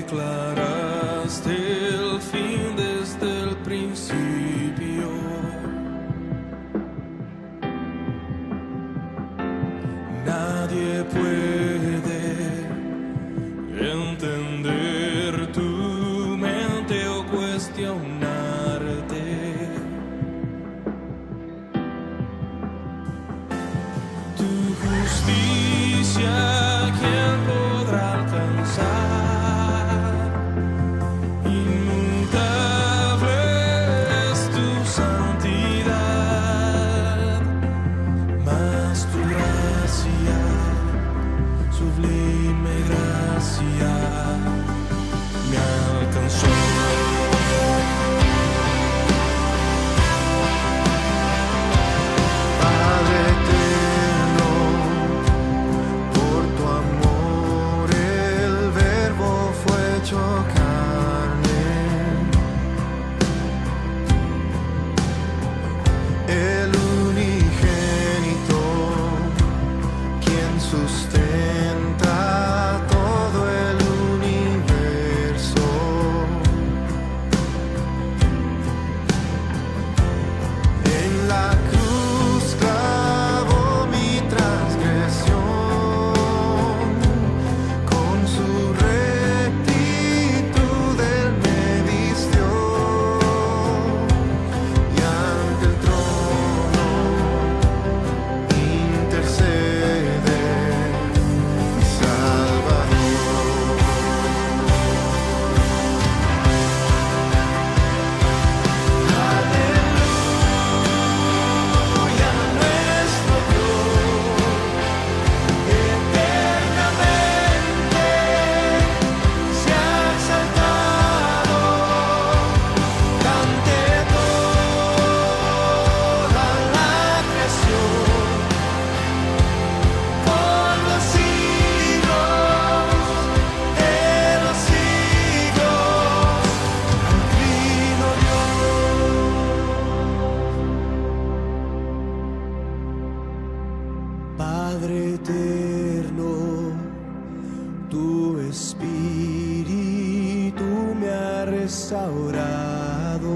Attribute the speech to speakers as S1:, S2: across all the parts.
S1: declaraste el fin desde el principio. Nadie puede entender tu mente o cuestionarte. Tu justicia, ¿quién podrá alcanzar? Inmutable es tu santidad, mas tu gracia, sublime gracia, me alcanzó.
S2: Padre eterno, por tu amor el Verbo fue hecho carne. El unigénito, quien sustenta todo el universo. En la cruz clavó mi transgresión, con su rectitud él me vistió, y ante el trono intercede mi Salvador. Aleluya, nuestro Dios, eternamente se ha exaltado. Cante toda la creación por los siglos de los siglos. Al Trino Dios. Padre eterno, tu espíritu me ha restaurado.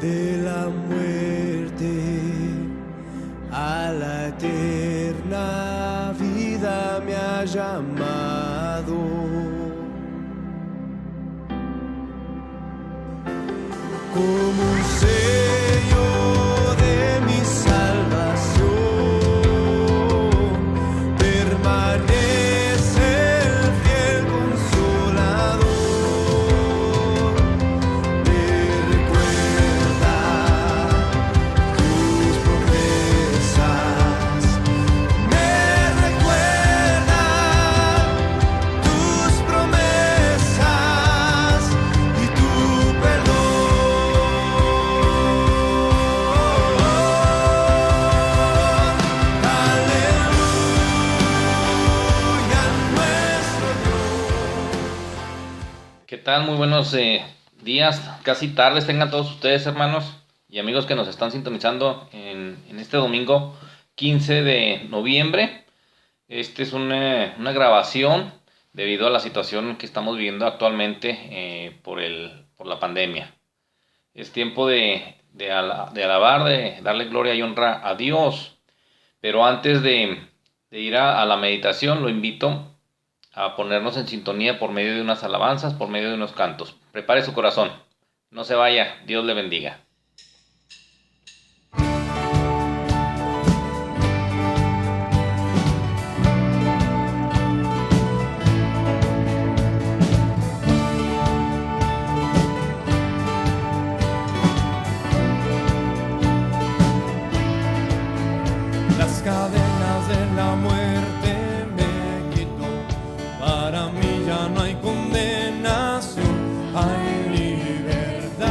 S2: De la muerte a la eterna vida me ha llamado. Como un sello de mi salvación, permanece el fiel consolador. Me recuerda tus promesas, me recuerda tus promesas y tu perdón. Aleluya, nuestro Dios.
S3: ¿Qué tal? Muy buenos días, casi tardes tengan todos ustedes, hermanos y amigos que nos están sintonizando en este domingo 15 de noviembre. Este es una grabación debido a la situación que estamos viviendo actualmente por la pandemia. Es tiempo de alabar, de darle gloria y honra a Dios. Pero antes de ir a la meditación, lo invito a ponernos en sintonía por medio de unas alabanzas, por medio de unos cantos. Prepare su corazón, no se vaya, Dios le bendiga.
S1: Las cadenas de la muerte me quitó. Para mí ya no hay condenación, hay libertad.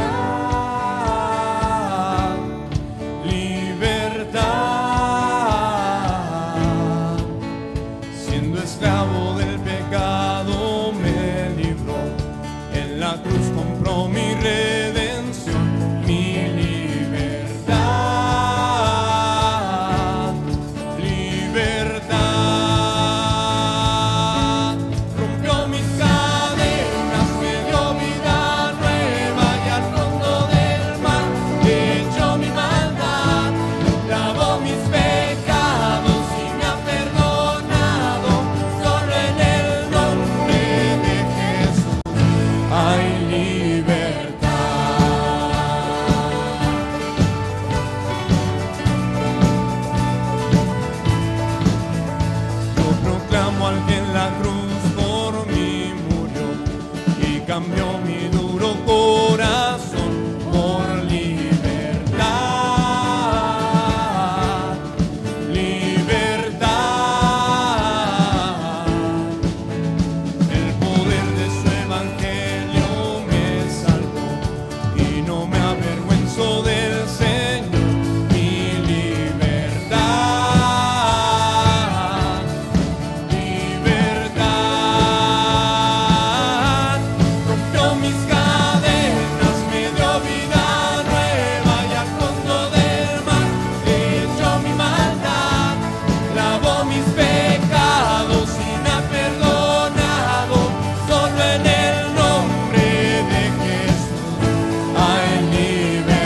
S1: cambió mi duro corazón por libertad, libertad. El poder de su evangelio me salvó y no me avergüenzo del Señor, mi libertad, libertad. Rompió mis cadenas, me dio vida nueva y al fondo del mar echó mi maldad, lavó mis pecados y me ha perdonado. Solo en el nombre de Jesús hay libertad.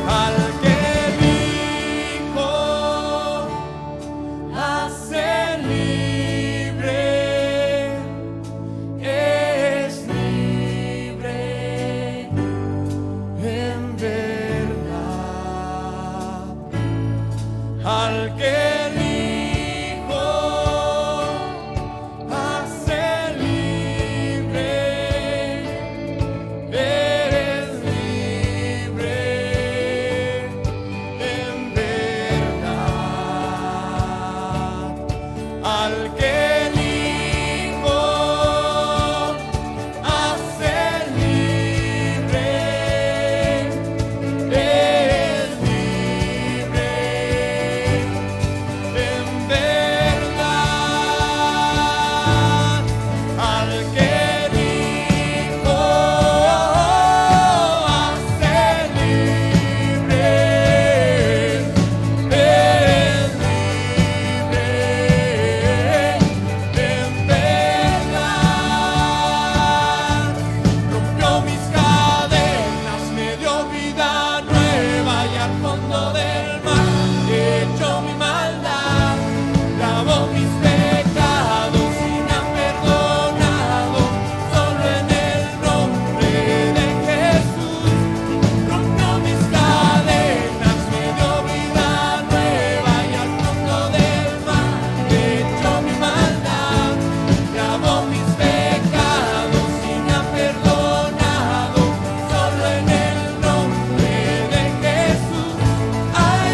S1: Al que elijo hace libre, es libre en verdad. Al que elijo hace libre, eres libre en verdad. Al que elijo hace libre, es libre en verdad. Al que elijo hace libre, es libre en verdad. Rompió mis cadenas, me dio vida nueva y al fondo del mar echó mi maldad, lavó mis pecados y me ha perdonado. Solo en el nombre de Jesús rompió mis cadenas, me dio vida nueva y al fondo del mar echó mi maldad, lavó mis pecados y me ha perdonado. Solo en el nombre de Jesús hay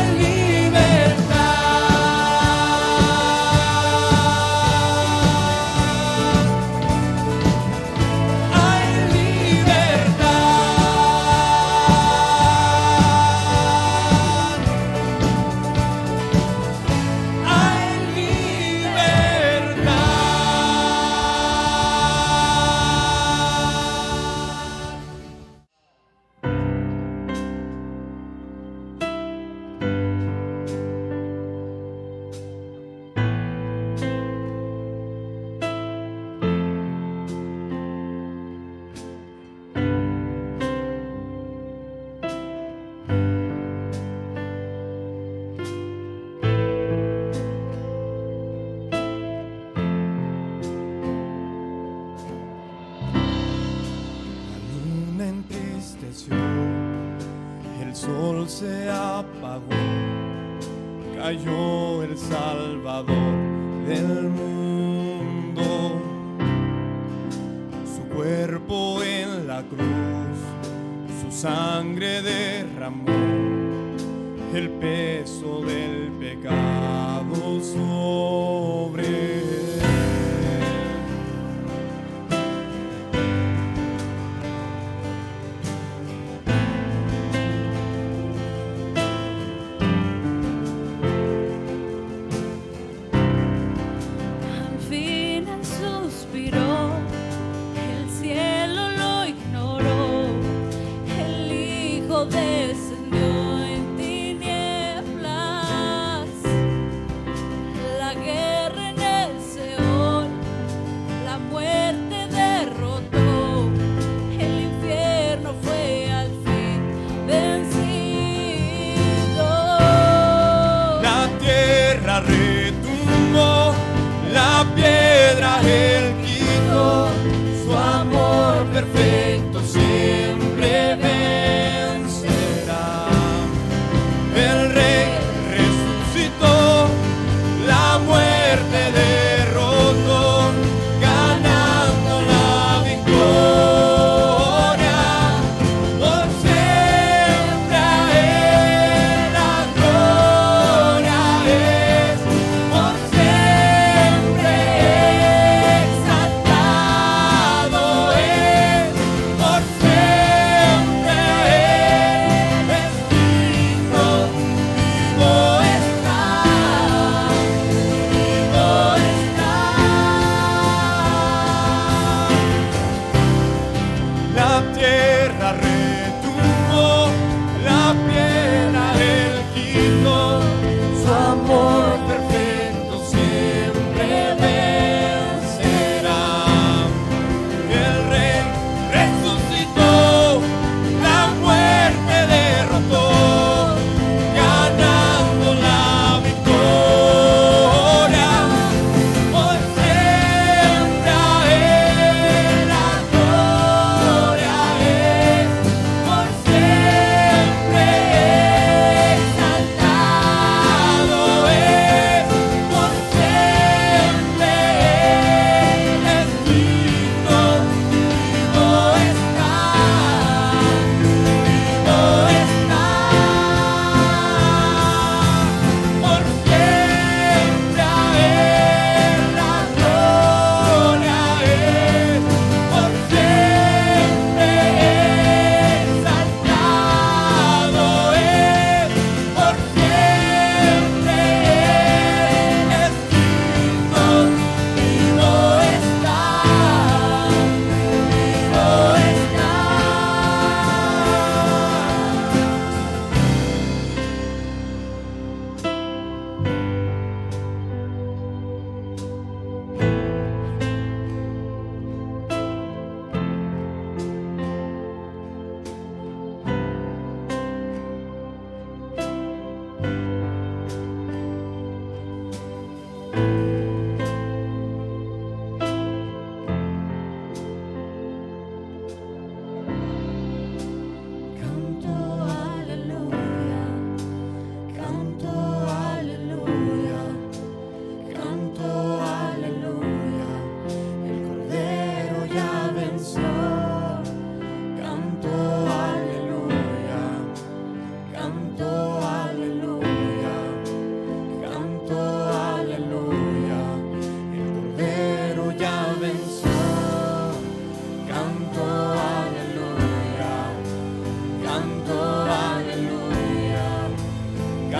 S1: La luna entristeció, el sol se apagó, cayó el Salvador del mundo. Su cuerpo en la cruz, su sangre derramó, el peso del pecado sobre él.
S4: Al fin él suspiró, el cielo lo ignoró, el Hijo descendió en tinieblas, la guerra en el Seol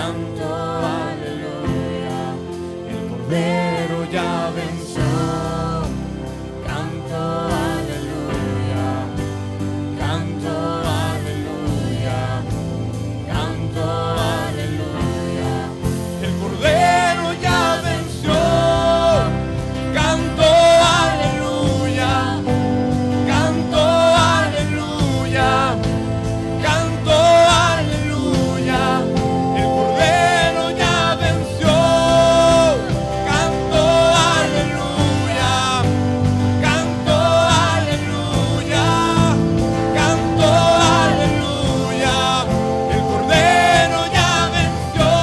S1: canto aleluya, el Cordero ya venció. Canto aleluya, canto aleluya, canto aleluya, el Cordero ya venció. Canto aleluya, canto aleluya, canto aleluya, el Cordero ya venció. Canto aleluya, canto aleluya, canto aleluya, el Cordero ya venció.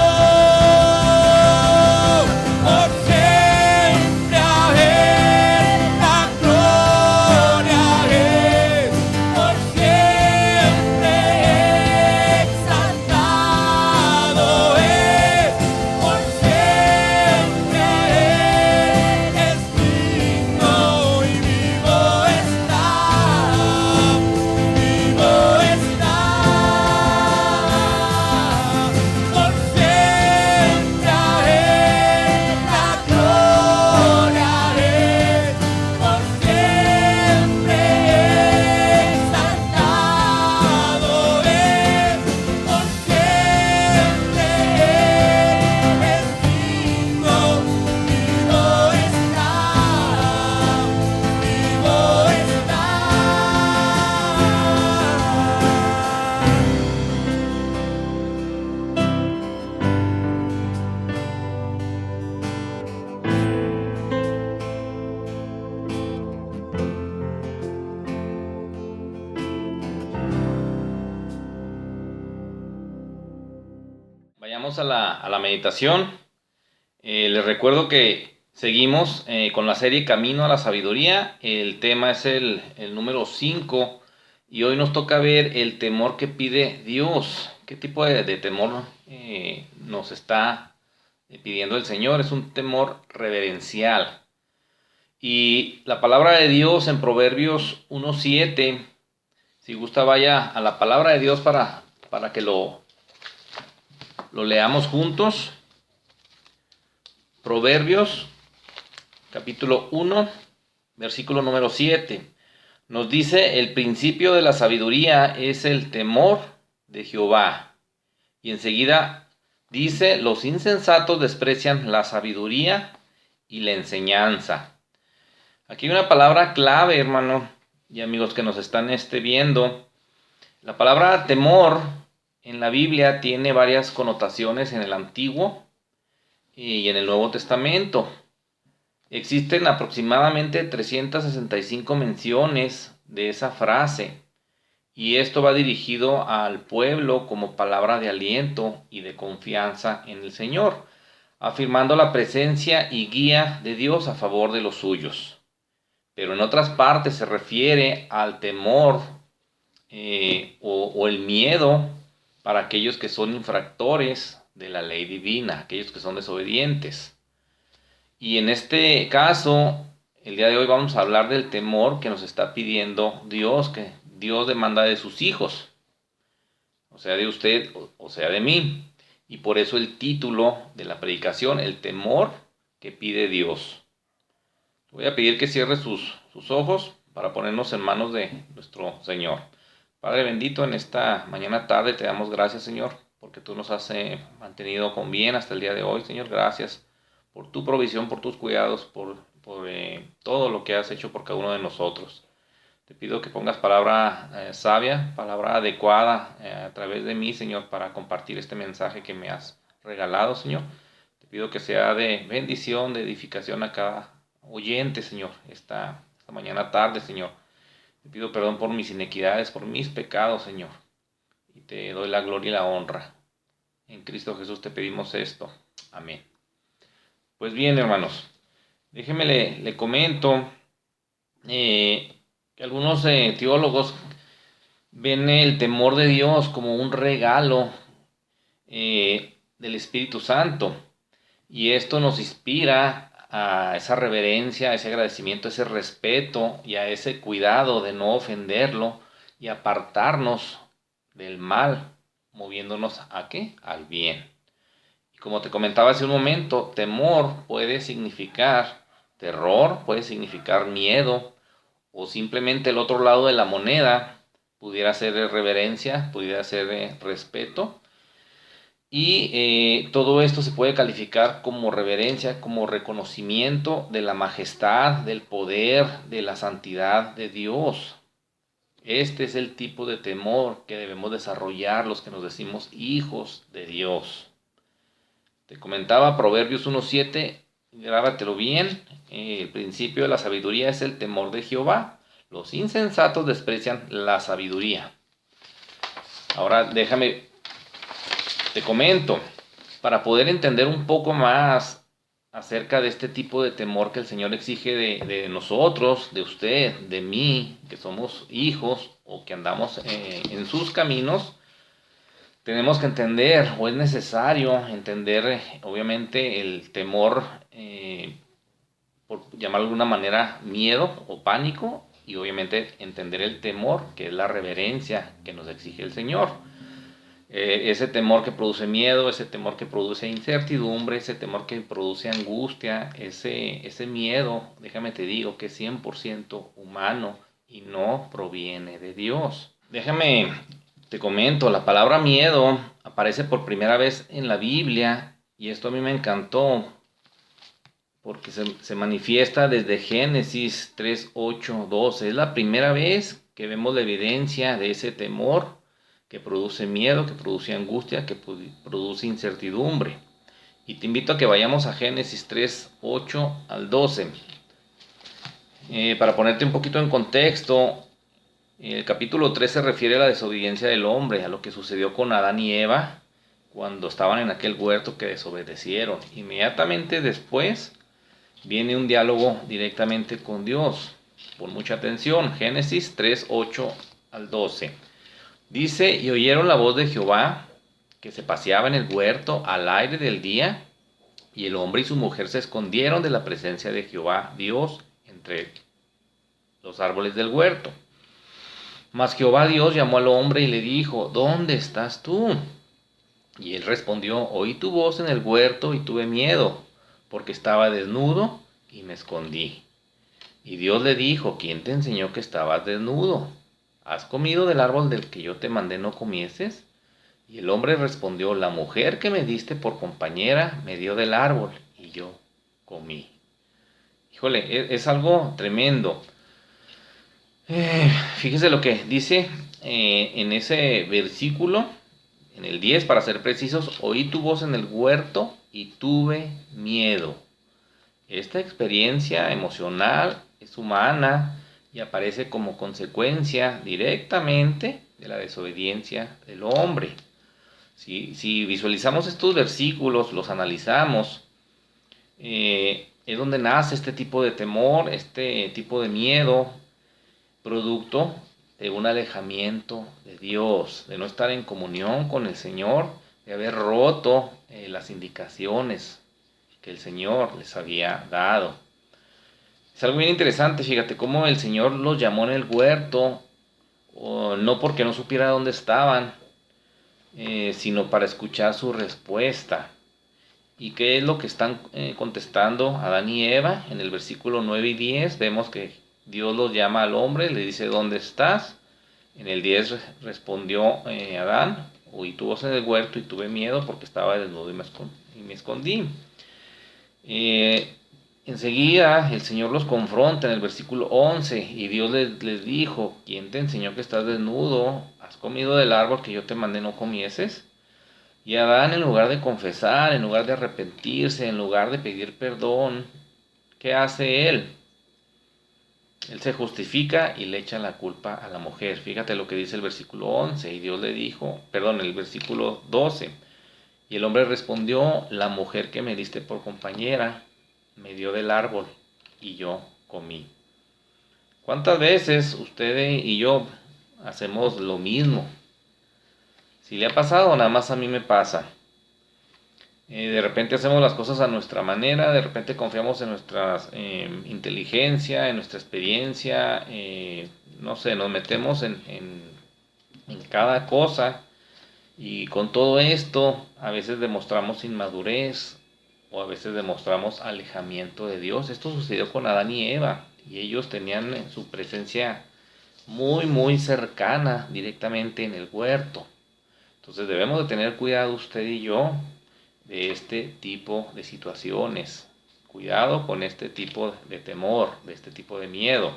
S1: Por siempre a Él la gloria es, por siempre exaltado es, por siempre Él es digno y vivo está, vivo está. Por siempre a Él la gloria es, por siempre exaltado es, por siempre Él es digno, vivo está, vivo está.
S3: Vayamos a la meditación. Les recuerdo que seguimos con la serie Camino a la Sabiduría. El tema es el número 5 y hoy nos toca ver el temor que pide Dios. ¿Qué tipo de temor nos está pidiendo el Señor? Es un temor reverencial. Y la palabra de Dios en Proverbios 1:7, si gusta vaya a la palabra de Dios para que lo leamos juntos. Proverbios, capítulo 1, versículo número 7. Nos dice, el principio de la sabiduría es el temor de Jehová. Y enseguida dice, los insensatos desprecian la sabiduría y la enseñanza. Aquí hay una palabra clave, hermano y amigos que nos están viendo. La palabra temor en la Biblia tiene varias connotaciones en el Antiguo y en el Nuevo Testamento. Existen aproximadamente 365 menciones de esa frase y esto va dirigido al pueblo como palabra de aliento y de confianza en el Señor, afirmando la presencia y guía de Dios a favor de los suyos. Pero en otras partes se refiere al temor o el miedo para aquellos que son infractores de la ley divina, aquellos que son desobedientes. Y en este caso, el día de hoy vamos a hablar del temor que nos está pidiendo Dios, que Dios demanda de sus hijos, o sea de usted o sea de mí. Y por eso el título de la predicación, el temor que pide Dios. Voy a pedir que cierre sus ojos para ponernos en manos de nuestro Señor. Padre bendito, en esta mañana tarde te damos gracias, Señor, porque tú nos has mantenido con bien hasta el día de hoy, Señor. Gracias por tu provisión, por tus cuidados, por todo lo que has hecho por cada uno de nosotros. Te pido que pongas palabra sabia, palabra adecuada a través de mí, Señor, para compartir este mensaje que me has regalado, Señor. Te pido que sea de bendición, de edificación a cada oyente, Señor, esta mañana tarde, Señor. Te pido perdón por mis inequidades, por mis pecados, Señor. Y te doy la gloria y la honra. En Cristo Jesús te pedimos esto. Amén. Pues bien, hermanos, déjenme le comento que algunos teólogos ven el temor de Dios como un regalo del Espíritu Santo. Y esto nos inspira a esa reverencia, a ese agradecimiento, a ese respeto y a ese cuidado de no ofenderlo y apartarnos del mal, moviéndonos ¿a qué? Al bien. Como te comentaba hace un momento, temor puede significar terror, puede significar miedo, o simplemente el otro lado de la moneda pudiera ser reverencia, pudiera ser respeto. Y todo esto se puede calificar como reverencia, como reconocimiento de la majestad, del poder, de la santidad de Dios. Este es el tipo de temor que debemos desarrollar los que nos decimos hijos de Dios. Te comentaba Proverbios 1:7, grábatelo bien, el principio de la sabiduría es el temor de Jehová. Los insensatos desprecian la sabiduría. Ahora te comento, para poder entender un poco más acerca de este tipo de temor que el Señor exige de nosotros, de usted, de mí, que somos hijos o que andamos en sus caminos, tenemos que entender, o es necesario entender, obviamente, el temor, por llamarlo de alguna manera, miedo o pánico, y obviamente entender el temor, que es la reverencia que nos exige el Señor. Ese temor que produce miedo, ese temor que produce incertidumbre, ese temor que produce angustia, ese miedo, déjame te digo, que es 100% humano y no proviene de Dios. Te comento, la palabra miedo aparece por primera vez en la Biblia y esto a mí me encantó porque se manifiesta desde Génesis 3, 8, 12. Es la primera vez que vemos la evidencia de ese temor que produce miedo, que produce angustia, que produce incertidumbre. Y te invito a que vayamos a Génesis 3, 8 al 12. Para ponerte un poquito en contexto, el capítulo 3 se refiere a la desobediencia del hombre, a lo que sucedió con Adán y Eva cuando estaban en aquel huerto que desobedecieron. Inmediatamente después viene un diálogo directamente con Dios. Pon mucha atención, Génesis 3, 8 al 12. Dice, y oyeron la voz de Jehová, que se paseaba en el huerto al aire del día, y el hombre y su mujer se escondieron de la presencia de Jehová Dios entre los árboles del huerto. Mas Jehová Dios llamó al hombre y le dijo, ¿dónde estás tú? Y él respondió, oí tu voz en el huerto y tuve miedo, porque estaba desnudo y me escondí. Y Dios le dijo, ¿quién te enseñó que estabas desnudo? ¿Has comido del árbol del que yo te mandé no comieses? Y el hombre respondió, la mujer que me diste por compañera me dio del árbol y yo comí. Híjole, es algo tremendo. Fíjese lo que dice en ese versículo, en el 10 para ser precisos, oí tu voz en el huerto y tuve miedo. Esta experiencia emocional es humana y aparece como consecuencia directamente de la desobediencia del hombre. Si visualizamos estos versículos, los analizamos, es donde nace este tipo de temor, este tipo de miedo, producto de un alejamiento de Dios, de no estar en comunión con el Señor, de haber roto las indicaciones que el Señor les había dado. Es algo bien interesante, fíjate cómo el Señor los llamó en el huerto, no porque no supiera dónde estaban, sino para escuchar su respuesta. ¿Y qué es lo que están contestando Adán y Eva? En el versículo 9 y 10 vemos que Dios los llama al hombre, le dice, ¿dónde estás? En el 10 respondió Adán, oí tu voz en el huerto y tuve miedo porque estaba desnudo y me escondí. Enseguida el Señor los confronta en el versículo 11 y Dios les dijo, ¿quién te enseñó que estás desnudo? ¿Has comido del árbol que yo te mandé no comieses? Y Adán, en lugar de confesar, en lugar de arrepentirse, en lugar de pedir perdón, ¿qué hace él? Él se justifica y le echa la culpa a la mujer. Fíjate lo que dice el versículo 11. Y Dios le dijo, el versículo 12. Y el hombre respondió, la mujer que me diste por compañera me dio del árbol y yo comí. ¿Cuántas veces usted y yo hacemos lo mismo? Si le ha pasado, nada más a mí me pasa. De repente hacemos las cosas a nuestra manera, de repente confiamos en nuestra inteligencia, en nuestra experiencia, no sé, nos metemos en cada cosa Y con todo esto, a veces demostramos inmadurez o a veces demostramos alejamiento de Dios. Esto sucedió con Adán y Eva, y ellos tenían su presencia muy, muy cercana directamente en el huerto. Entonces debemos de tener cuidado usted y yo de este tipo de situaciones. Cuidado con este tipo de temor, de este tipo de miedo.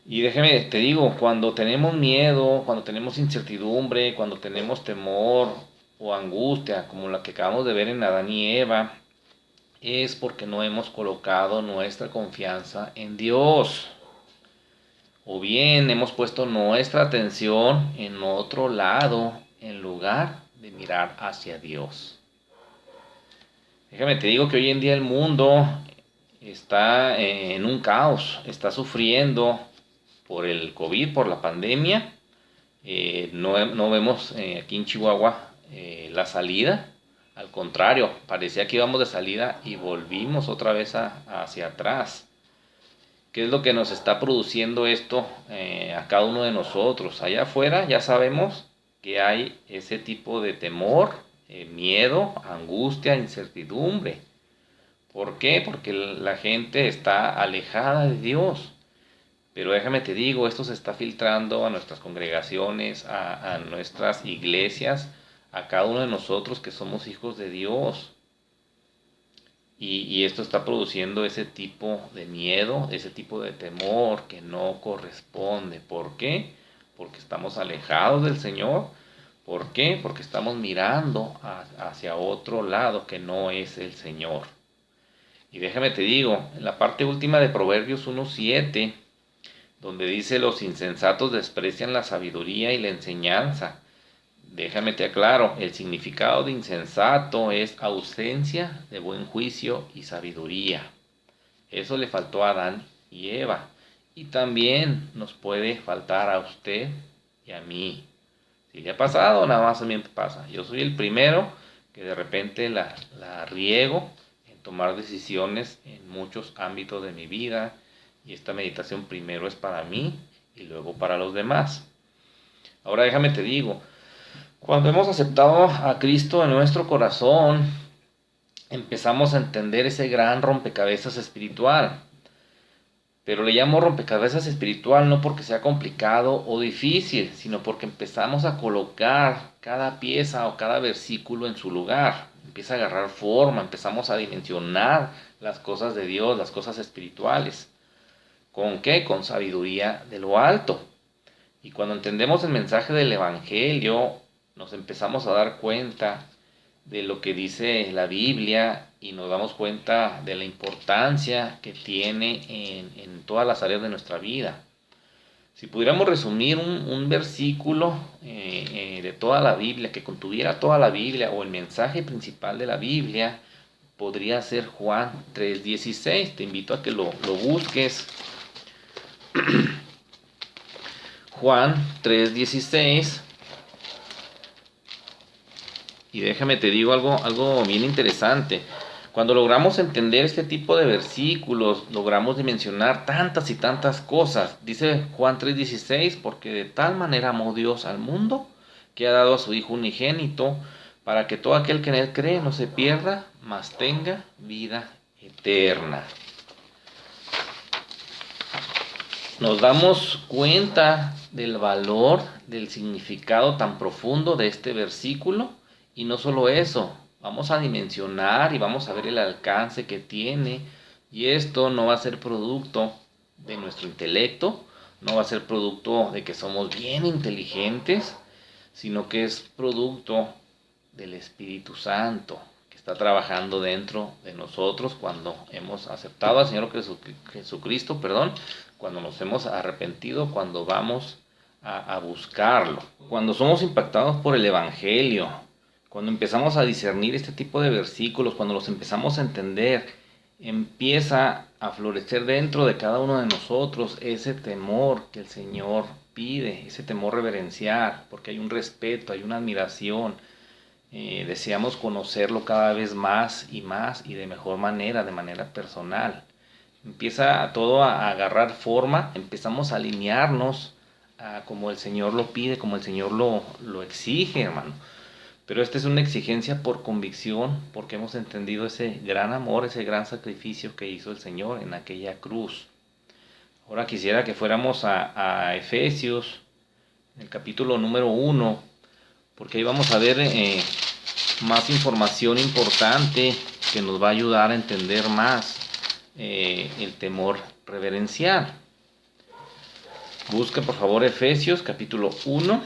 S3: Y déjeme, te digo, cuando tenemos miedo, cuando tenemos incertidumbre, cuando tenemos temor o angustia, como la que acabamos de ver en Adán y Eva, es porque no hemos colocado nuestra confianza en Dios. O bien hemos puesto nuestra atención en otro lado en lugar de mirar hacia Dios. Déjame te digo que hoy en día el mundo está en un caos, está sufriendo por el COVID, por la pandemia. No vemos aquí en Chihuahua la salida. Al contrario, parecía que íbamos de salida y volvimos otra vez hacia atrás. ¿Qué es lo que nos está produciendo esto a cada uno de nosotros? Allá afuera ya sabemos que hay ese tipo de temor, miedo, angustia, incertidumbre. ¿Por qué? Porque la gente está alejada de Dios. Pero déjame te digo, esto se está filtrando a nuestras congregaciones, a nuestras iglesias, a cada uno de nosotros que somos hijos de Dios. Y esto está produciendo ese tipo de miedo, ese tipo de temor que no corresponde. ¿Por qué? Porque estamos alejados del Señor. ¿Por qué? Porque estamos mirando hacia otro lado que no es el Señor. Y déjame te digo, en la parte última de Proverbios 1:7, donde dice: los insensatos desprecian la sabiduría y la enseñanza. Déjame te aclaro, el significado de insensato es ausencia de buen juicio y sabiduría. Eso le faltó a Adán y Eva. Y también nos puede faltar a usted y a mí. Si le ha pasado, nada más a mí me pasa. Yo soy el primero que de repente la riego en tomar decisiones en muchos ámbitos de mi vida. Y esta meditación primero es para mí y luego para los demás. Ahora déjame te digo, cuando hemos aceptado a Cristo en nuestro corazón, empezamos a entender ese gran rompecabezas espiritual. Pero le llamo rompecabezas espiritual no porque sea complicado o difícil, sino porque empezamos a colocar cada pieza o cada versículo en su lugar. Empieza a agarrar forma, empezamos a dimensionar las cosas de Dios, las cosas espirituales. ¿Con qué? Con sabiduría de lo alto. Y cuando entendemos el mensaje del Evangelio, nos empezamos a dar cuenta de lo que dice la Biblia y nos damos cuenta de la importancia que tiene en todas las áreas de nuestra vida. Si pudiéramos resumir un versículo de toda la Biblia, que contuviera toda la Biblia, o el mensaje principal de la Biblia, podría ser Juan 3:16. Te invito a que lo busques. Juan 3:16. Y déjame te digo algo bien interesante. Cuando logramos entender este tipo de versículos, logramos dimensionar tantas y tantas cosas. Dice Juan 3:16, porque de tal manera amó Dios al mundo, que ha dado a su Hijo unigénito, para que todo aquel que en él cree no se pierda, mas tenga vida eterna. Nos damos cuenta del valor, del significado tan profundo de este versículo. Y no solo eso, vamos a dimensionar y vamos a ver el alcance que tiene. Y esto no va a ser producto de nuestro intelecto, no va a ser producto de que somos bien inteligentes, sino que es producto del Espíritu Santo que está trabajando dentro de nosotros cuando hemos aceptado al Señor Jesucristo, cuando nos hemos arrepentido, cuando vamos a buscarlo. Cuando somos impactados por el Evangelio, cuando empezamos a discernir este tipo de versículos, cuando los empezamos a entender, empieza a florecer dentro de cada uno de nosotros ese temor que el Señor pide, ese temor reverencial, porque hay un respeto, hay una admiración. Deseamos conocerlo cada vez más y de mejor manera, de manera personal. Empieza todo a agarrar forma, empezamos a alinearnos a como el Señor lo pide, como el Señor lo exige, hermano. Pero esta es una exigencia por convicción, porque hemos entendido ese gran amor, ese gran sacrificio que hizo el Señor en aquella cruz. Ahora quisiera que fuéramos a Efesios, en el capítulo número 1, porque ahí vamos a ver más información importante que nos va a ayudar a entender más el temor reverencial. Busca por favor Efesios capítulo 1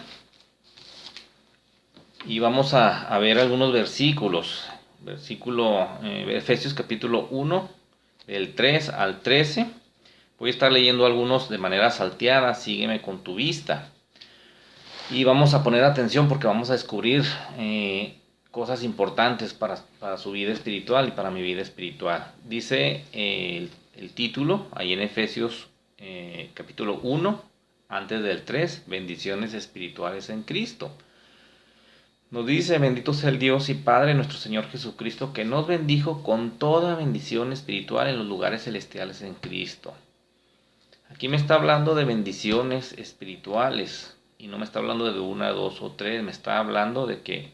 S3: y vamos a ver algunos versículos. Efesios capítulo 1, del 3 al 13. Voy a estar leyendo algunos de manera salteada, sígueme con tu vista. Y vamos a poner atención porque vamos a descubrir cosas importantes para su vida espiritual y para mi vida espiritual. Dice el título, ahí en Efesios capítulo 1, antes del 3, bendiciones espirituales en Cristo. Nos dice, bendito sea el Dios y Padre nuestro Señor Jesucristo, que nos bendijo con toda bendición espiritual en los lugares celestiales en Cristo. Aquí me está hablando de bendiciones espirituales y no me está hablando de 1, 2 o 3, me está hablando de que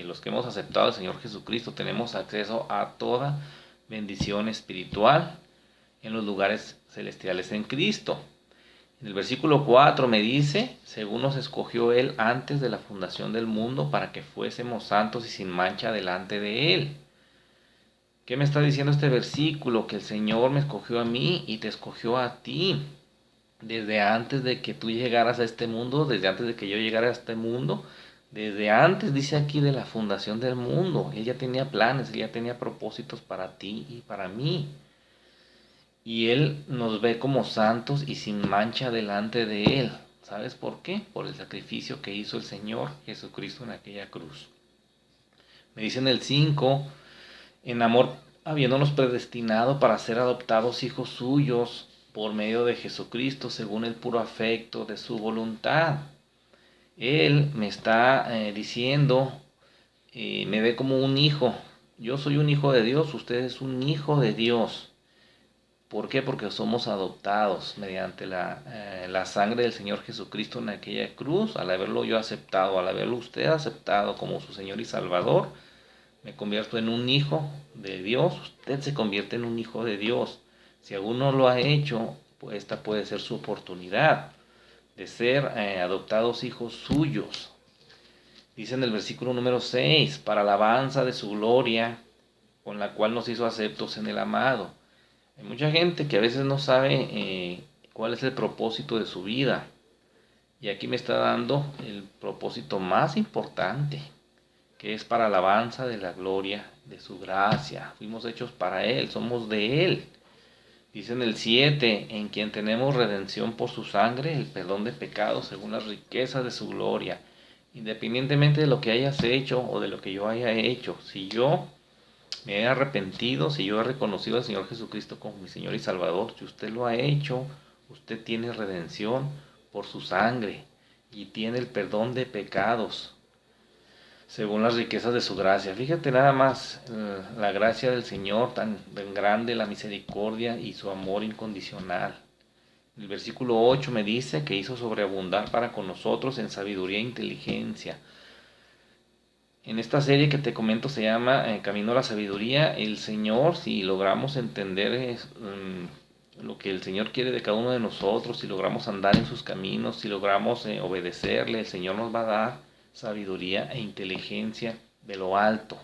S3: los que hemos aceptado al Señor Jesucristo tenemos acceso a toda bendición espiritual en los lugares celestiales en Cristo. En el versículo 4 me dice, según nos escogió Él antes de la fundación del mundo para que fuésemos santos y sin mancha delante de Él. ¿Qué me está diciendo este versículo? Que el Señor me escogió a mí y te escogió a ti. Desde antes de que tú llegaras a este mundo, desde antes de que yo llegara a este mundo, desde antes, dice aquí, de la fundación del mundo. Él ya tenía planes, Él ya tenía propósitos para ti y para mí. Y Él nos ve como santos y sin mancha delante de Él. ¿Sabes por qué? Por el sacrificio que hizo el Señor Jesucristo en aquella cruz. Me dice en el 5, en amor habiéndonos predestinado para ser adoptados hijos suyos por medio de Jesucristo, según el puro afecto de su voluntad. Él me está diciendo, me ve como un hijo. Yo soy un hijo de Dios, usted es un hijo de Dios. ¿Por qué? Porque somos adoptados mediante la sangre del Señor Jesucristo en aquella cruz. Al haberlo yo aceptado, al haberlo usted aceptado como su Señor y Salvador, me convierto en un hijo de Dios. Usted se convierte en un hijo de Dios. Si aún no lo ha hecho, pues esta puede ser su oportunidad de ser adoptados hijos suyos. Dice en el versículo número 6, para alabanza de su gloria, con la cual nos hizo aceptos en el amado. Hay mucha gente que a veces no sabe cuál es el propósito de su vida. Y aquí me está dando el propósito más importante, que es para alabanza de la gloria de su gracia. Fuimos hechos para Él, somos de Él. Dice en el 7, en quien tenemos redención por su sangre, el perdón de pecados según las riquezas de su gloria. Independientemente de lo que hayas hecho o de lo que yo haya hecho, si yo me he arrepentido, si yo he reconocido al Señor Jesucristo como mi Señor y Salvador, si usted lo ha hecho, usted tiene redención por su sangre y tiene el perdón de pecados según las riquezas de su gracia. Fíjate nada más la gracia del Señor, tan grande, la misericordia y su amor incondicional. El versículo 8 me dice que hizo sobreabundar para con nosotros en sabiduría e inteligencia. En esta serie que te comento se llama Camino a la Sabiduría. El Señor, si logramos entender lo que el Señor quiere de cada uno de nosotros, si logramos andar en sus caminos, si logramos obedecerle, el Señor nos va a dar sabiduría e inteligencia de lo alto.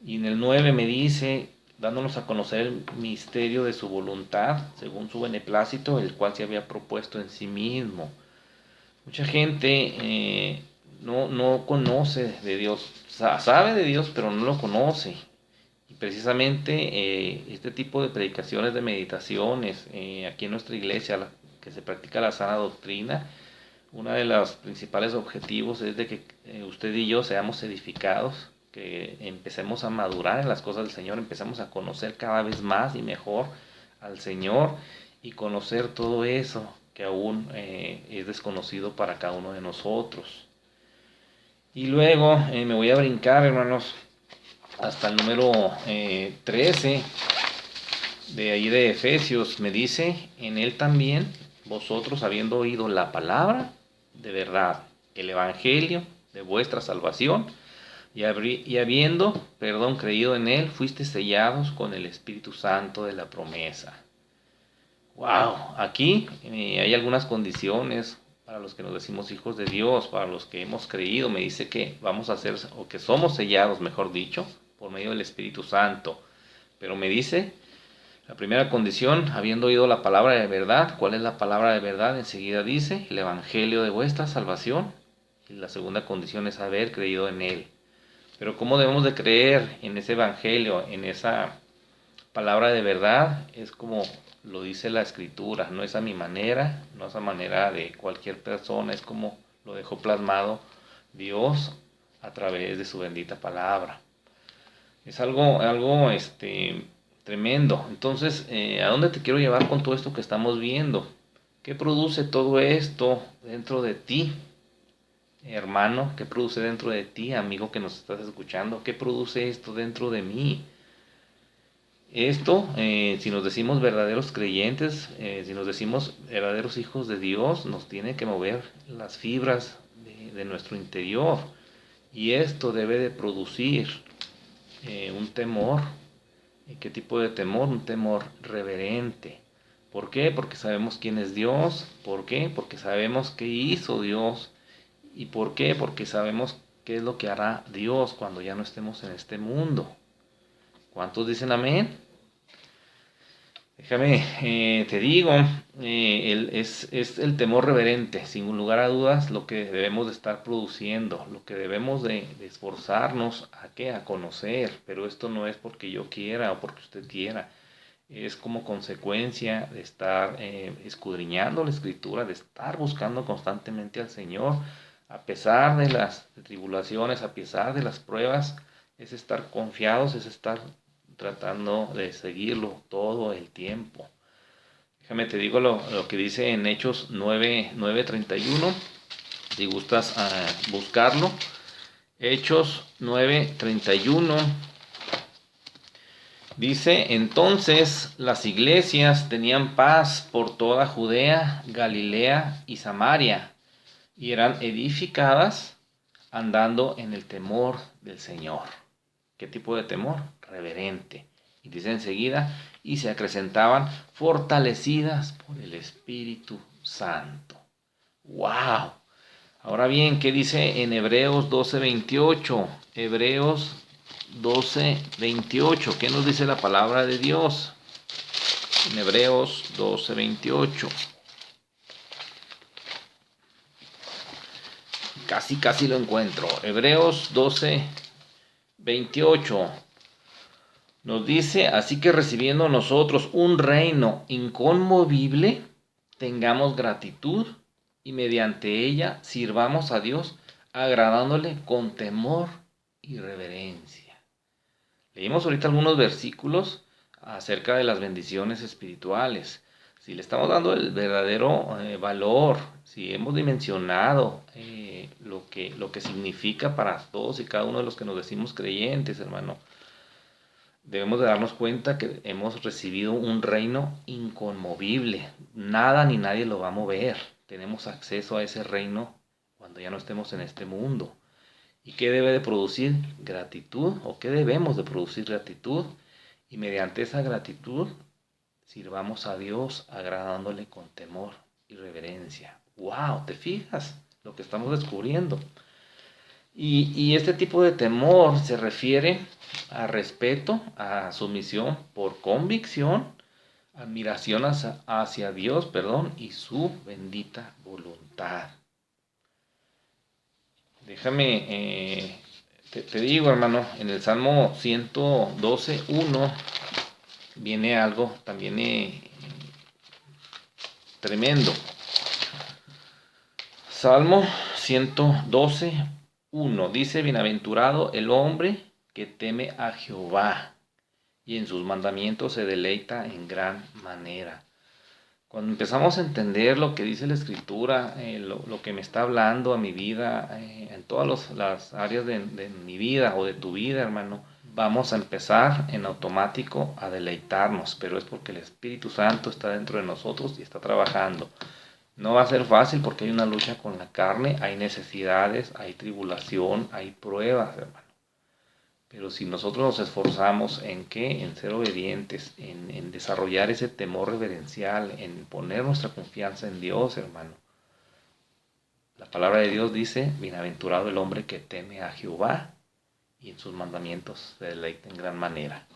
S3: Y en el 9 me dice, dándonos a conocer el misterio de su voluntad, según su beneplácito, el cual se había propuesto en sí mismo. Mucha gente no conoce de Dios, sabe de Dios, pero no lo conoce. Y precisamente este tipo de predicaciones, de meditaciones, aquí en nuestra iglesia, que se practica la sana doctrina, uno de los principales objetivos es de que usted y yo seamos edificados, que empecemos a madurar en las cosas del Señor, empecemos a conocer cada vez más y mejor al Señor y conocer todo eso que aún es desconocido para cada uno de nosotros. Y luego me voy a brincar, hermanos, hasta el número 13 de ahí de Efesios. Me dice, en Él también, vosotros habiendo oído la palabra de verdad, el evangelio de vuestra salvación, y habiendo, creído en él, fuiste sellados con el Espíritu Santo de la promesa. Wow, aquí hay algunas condiciones para los que nos decimos hijos de Dios, para los que hemos creído. Me dice que vamos a ser, o que somos sellados, mejor dicho, por medio del Espíritu Santo. Pero me dice, la primera condición, habiendo oído la palabra de verdad. ¿Cuál es la palabra de verdad? Enseguida dice, el evangelio de vuestra salvación. Y la segunda condición es haber creído en él. Pero ¿cómo debemos de creer en ese evangelio, en esa palabra de verdad? Es como lo dice la Escritura, no es a mi manera, no es a manera de cualquier persona, es como lo dejó plasmado Dios a través de su bendita palabra. Es algo tremendo. Entonces, ¿a dónde te quiero llevar con todo esto que estamos viendo? ¿Qué produce todo esto dentro de ti, hermano? ¿Qué produce dentro de ti, amigo que nos estás escuchando? ¿Qué produce esto dentro de mí? Esto, si nos decimos verdaderos creyentes, si nos decimos verdaderos hijos de Dios, nos tiene que mover las fibras de nuestro interior. Y esto debe de producir un temor. ¿Qué tipo de temor? Un temor reverente. ¿Por qué? Porque sabemos quién es Dios. ¿Por qué? Porque sabemos qué hizo Dios. ¿Y por qué? Porque sabemos qué es lo que hará Dios cuando ya no estemos en este mundo. ¿Cuántos dicen amén? Déjame, te digo, es el temor reverente, sin lugar a dudas, lo que debemos de estar produciendo, lo que debemos de esforzarnos a conocer, pero esto no es porque yo quiera o porque usted quiera, es como consecuencia de estar escudriñando la Escritura, de estar buscando constantemente al Señor, a pesar de las tribulaciones, a pesar de las pruebas, es estar confiados, es estar tratando de seguirlo todo el tiempo. Déjame te digo lo que dice en Hechos 9:31, si gustas buscarlo. Hechos 9:31 dice, entonces las iglesias tenían paz por toda Judea, Galilea y Samaria, y eran edificadas andando en el temor del Señor. ¿Qué tipo de temor? Reverente. Y dice enseguida, y se acrecentaban fortalecidas por el Espíritu Santo. ¡Wow! Ahora bien, ¿qué dice en Hebreos 12:28? Hebreos 12:28. ¿Qué nos dice la palabra de Dios? En Hebreos 12:28. Casi lo encuentro. Hebreos 12:28 nos dice, así que recibiendo nosotros un reino inconmovible, tengamos gratitud y mediante ella sirvamos a Dios, agradándole con temor y reverencia. Leímos ahorita algunos versículos acerca de las bendiciones espirituales. Si le estamos dando el verdadero valor, si hemos dimensionado lo que significa para todos y cada uno de los que nos decimos creyentes, hermano, debemos de darnos cuenta que hemos recibido un reino inconmovible. Nada ni nadie lo va a mover. Tenemos acceso a ese reino cuando ya no estemos en este mundo. ¿Y qué debe de producir? Gratitud. ¿O qué debemos de producir? Gratitud. Y mediante esa gratitud sirvamos a Dios agradándole con temor y reverencia. ¡Wow! ¿Te fijas lo que estamos descubriendo? Y este tipo de temor se refiere a respeto, a sumisión por convicción, admiración hacia Dios, y su bendita voluntad. Déjame, te digo, hermano, en el Salmo 112:1 viene algo también tremendo. Salmo 112:1 dice, bienaventurado el hombre que teme a Jehová y en sus mandamientos se deleita en gran manera. Cuando empezamos a entender lo que dice la Escritura, lo que me está hablando a mi vida, en todas las áreas de mi vida o de tu vida, hermano, vamos a empezar en automático a deleitarnos, pero es porque el Espíritu Santo está dentro de nosotros y está trabajando. No va a ser fácil porque hay una lucha con la carne, hay necesidades, hay tribulación, hay pruebas, hermano. Pero si nosotros nos esforzamos en qué, en ser obedientes, en desarrollar ese temor reverencial, en poner nuestra confianza en Dios, hermano. La palabra de Dios dice, bienaventurado el hombre que teme a Jehová y en sus mandamientos se deleita en gran manera.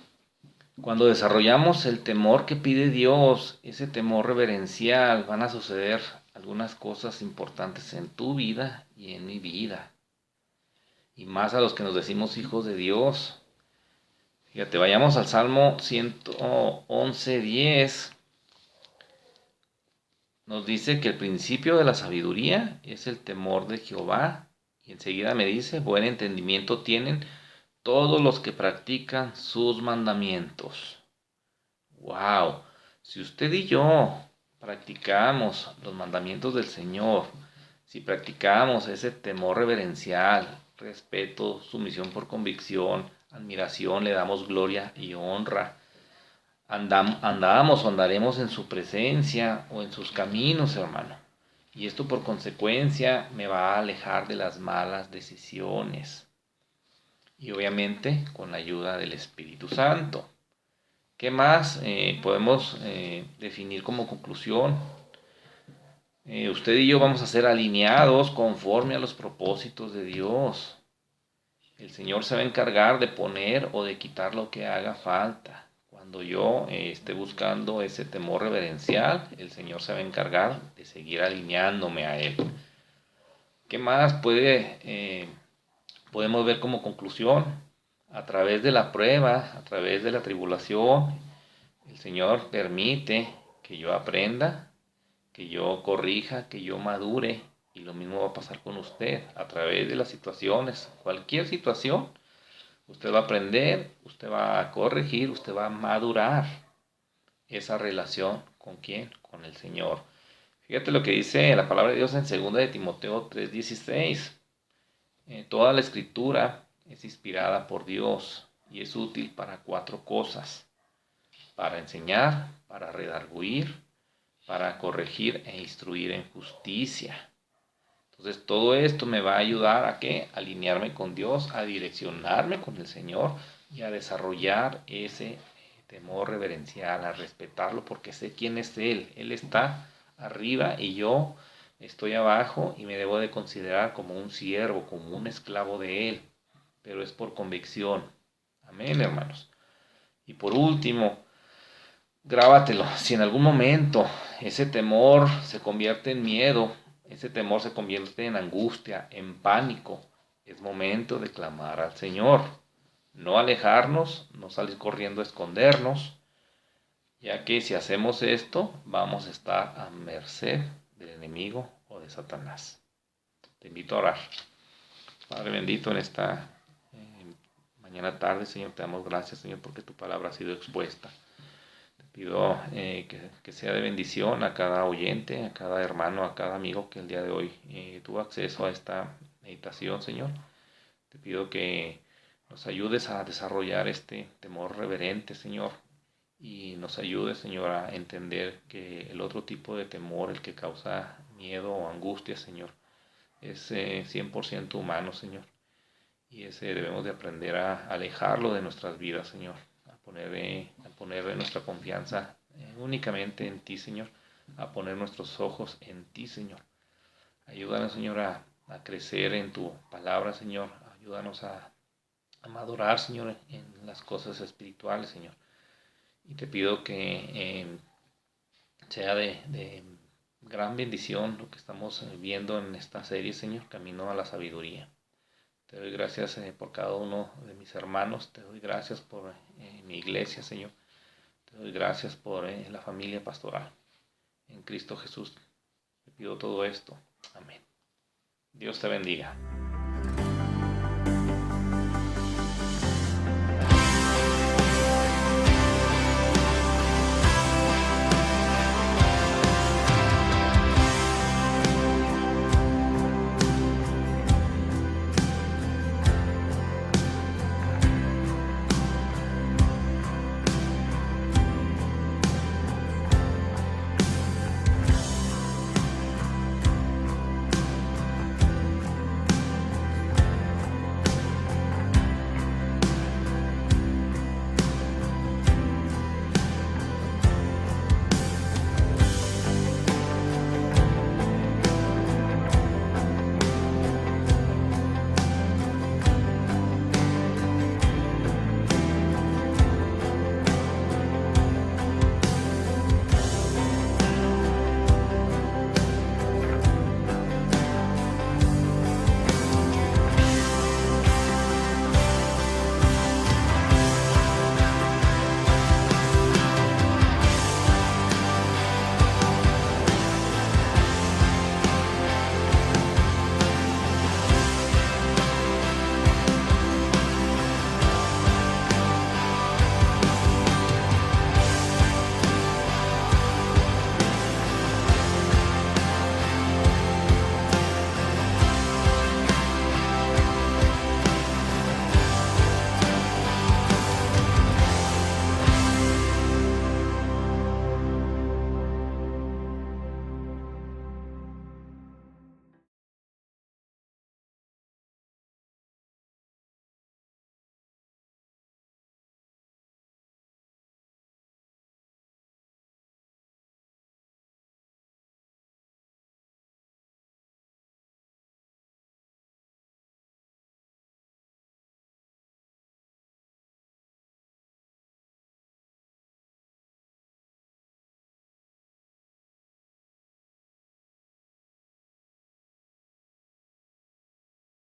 S3: Cuando desarrollamos el temor que pide Dios, ese temor reverencial, van a suceder algunas cosas importantes en tu vida y en mi vida. Y más a los que nos decimos hijos de Dios. Fíjate, vayamos al Salmo 111:10. Nos dice que el principio de la sabiduría es el temor de Jehová. Y enseguida me dice, buen entendimiento tienen todos los que practican sus mandamientos. ¡Wow! Si usted y yo practicamos los mandamientos del Señor, si practicamos ese temor reverencial, respeto, sumisión por convicción, admiración, le damos gloria y honra, andamos o andaremos en su presencia o en sus caminos, hermano. Y esto por consecuencia me va a alejar de las malas decisiones. Y obviamente con la ayuda del Espíritu Santo. ¿Qué más podemos definir como conclusión? Usted y yo vamos a ser alineados conforme a los propósitos de Dios. El Señor se va a encargar de poner o de quitar lo que haga falta. Cuando yo esté buscando ese temor reverencial, el Señor se va a encargar de seguir alineándome a Él. ¿Qué más podemos ver como conclusión? A través de la prueba, a través de la tribulación, el Señor permite que yo aprenda, que yo corrija, que yo madure. Y lo mismo va a pasar con usted. A través de las situaciones, cualquier situación, usted va a aprender, usted va a corregir, usted va a madurar esa relación. ¿Con quién? Con el Señor. Fíjate lo que dice la palabra de Dios en 2 de Timoteo 3:16. Toda la escritura es inspirada por Dios y es útil para 4 cosas. Para enseñar, para redarguir, para corregir e instruir en justicia. Entonces todo esto me va a ayudar a ¿qué? A alinearme con Dios, a direccionarme con el Señor y a desarrollar ese temor reverencial, a respetarlo porque sé quién es Él. Él está arriba y yo estoy abajo y me debo de considerar como un siervo, como un esclavo de Él. Pero es por convicción. Amén, hermanos. Y por último, grábatelo. Si en algún momento ese temor se convierte en miedo, ese temor se convierte en angustia, en pánico, es momento de clamar al Señor. No alejarnos, no salir corriendo a escondernos, ya que si hacemos esto, vamos a estar a merced del enemigo o de Satanás. Te invito a orar. Padre bendito, en esta mañana tarde, Señor, te damos gracias, Señor, porque tu palabra ha sido expuesta. Pido que sea de bendición a cada oyente, a cada hermano, a cada amigo que el día de hoy tuvo acceso a esta meditación, Señor. Te pido que nos ayudes a desarrollar este temor reverente, Señor, y nos ayudes, Señor, a entender que el otro tipo de temor, el que causa miedo o angustia, Señor, es 100% humano, Señor. Y ese debemos de aprender a alejarlo de nuestras vidas, Señor. A poner nuestra confianza únicamente en ti, Señor, a poner nuestros ojos en ti, Señor. Ayúdanos, Señor, a crecer en tu palabra, Señor. Ayúdanos a madurar, Señor, en las cosas espirituales, Señor. Y te pido que sea de gran bendición lo que estamos viendo en esta serie, Señor, Camino a la Sabiduría. Te doy gracias por cada uno de mis hermanos. Te doy gracias por mi iglesia, Señor. Te doy gracias por la familia pastoral. En Cristo Jesús te pido todo esto. Amén. Dios te bendiga.